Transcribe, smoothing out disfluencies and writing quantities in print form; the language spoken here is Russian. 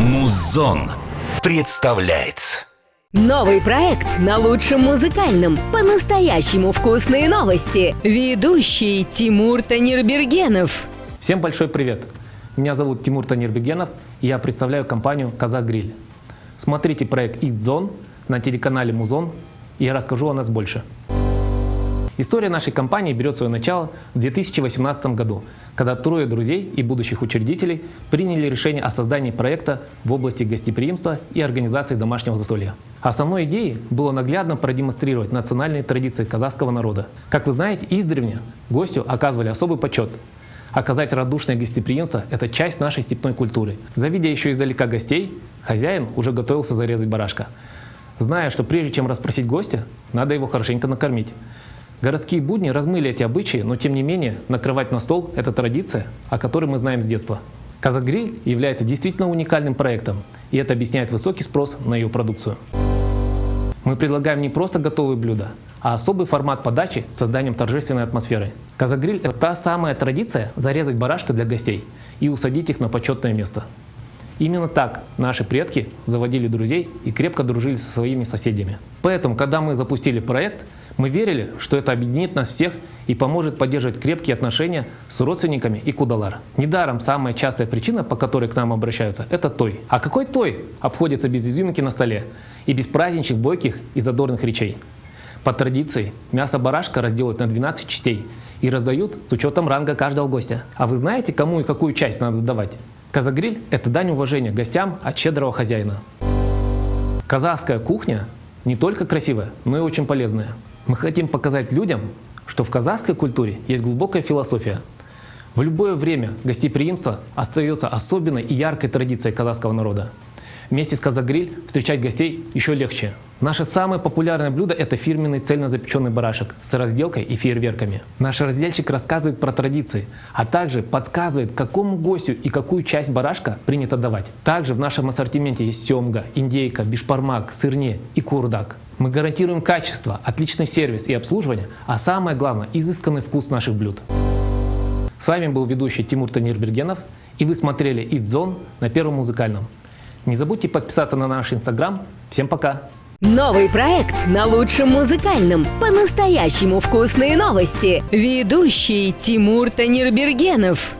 Музон представляет новый проект на лучшем музыкальном. По-настоящему вкусные новости. Ведущий Тимур Танирбергенов. Всем большой привет! Меня зовут Тимур Танирбергенов, и я представляю компанию «Казах Гриль». Смотрите проект Eat Zone на телеканале Музон, и я расскажу о нас больше. История нашей компании берет свое начало в 2018 году, когда трое друзей и будущих учредителей приняли решение о создании проекта в области гостеприимства и организации домашнего застолья. Основной идеей было наглядно продемонстрировать национальные традиции казахского народа. Как вы знаете, издревле гостю оказывали особый почет. Оказать радушное гостеприимство – это часть нашей степной культуры. Завидя еще издалека гостей, хозяин уже готовился зарезать барашка, зная, что прежде чем расспросить гостя, надо его хорошенько накормить. Городские будни размыли эти обычаи, но тем не менее накрывать на стол – это традиция, о которой мы знаем с детства. «Казах Гриль» является действительно уникальным проектом, и это объясняет высокий спрос на ее продукцию. Мы предлагаем не просто готовые блюда, а особый формат подачи с созданием торжественной атмосферы. «Казах Гриль» – это та самая традиция зарезать барашка для гостей и усадить их на почетное место. Именно так наши предки заводили друзей и крепко дружили со своими соседями. Поэтому, когда мы запустили проект, мы верили, что это объединит нас всех и поможет поддерживать крепкие отношения с родственниками и кудалар. Недаром самая частая причина, по которой к нам обращаются, это той. А какой той обходится без изюминки на столе и без праздничных, бойких и задорных речей? По традиции, мясо барашка разделают на 12 частей и раздают с учетом ранга каждого гостя. А вы знаете, кому и какую часть надо давать? «Казах Гриль» – это дань уважения гостям от щедрого хозяина. Казахская кухня не только красивая, но и очень полезная. Мы хотим показать людям, что в казахской культуре есть глубокая философия. В любое время гостеприимство остается особенной и яркой традицией казахского народа. Вместе с «Казах Гриль» встречать гостей еще легче. Наше самое популярное блюдо – это фирменный цельнозапеченный барашек с разделкой и фейерверками. Наш разделщик рассказывает про традиции, а также подсказывает, какому гостю и какую часть барашка принято давать. Также в нашем ассортименте есть семга, индейка, бишбармак, сырне и курдак. Мы гарантируем качество, отличный сервис и обслуживание, а самое главное – изысканный вкус наших блюд. С вами был ведущий Тимур Танирбергенов, и вы смотрели Eat Zone на Первом музыкальном. Не забудьте подписаться на наш Инстаграм. Всем пока! Новый проект на лучшем музыкальном. По-настоящему вкусные новости. Ведущий Тимур Танирбергенов.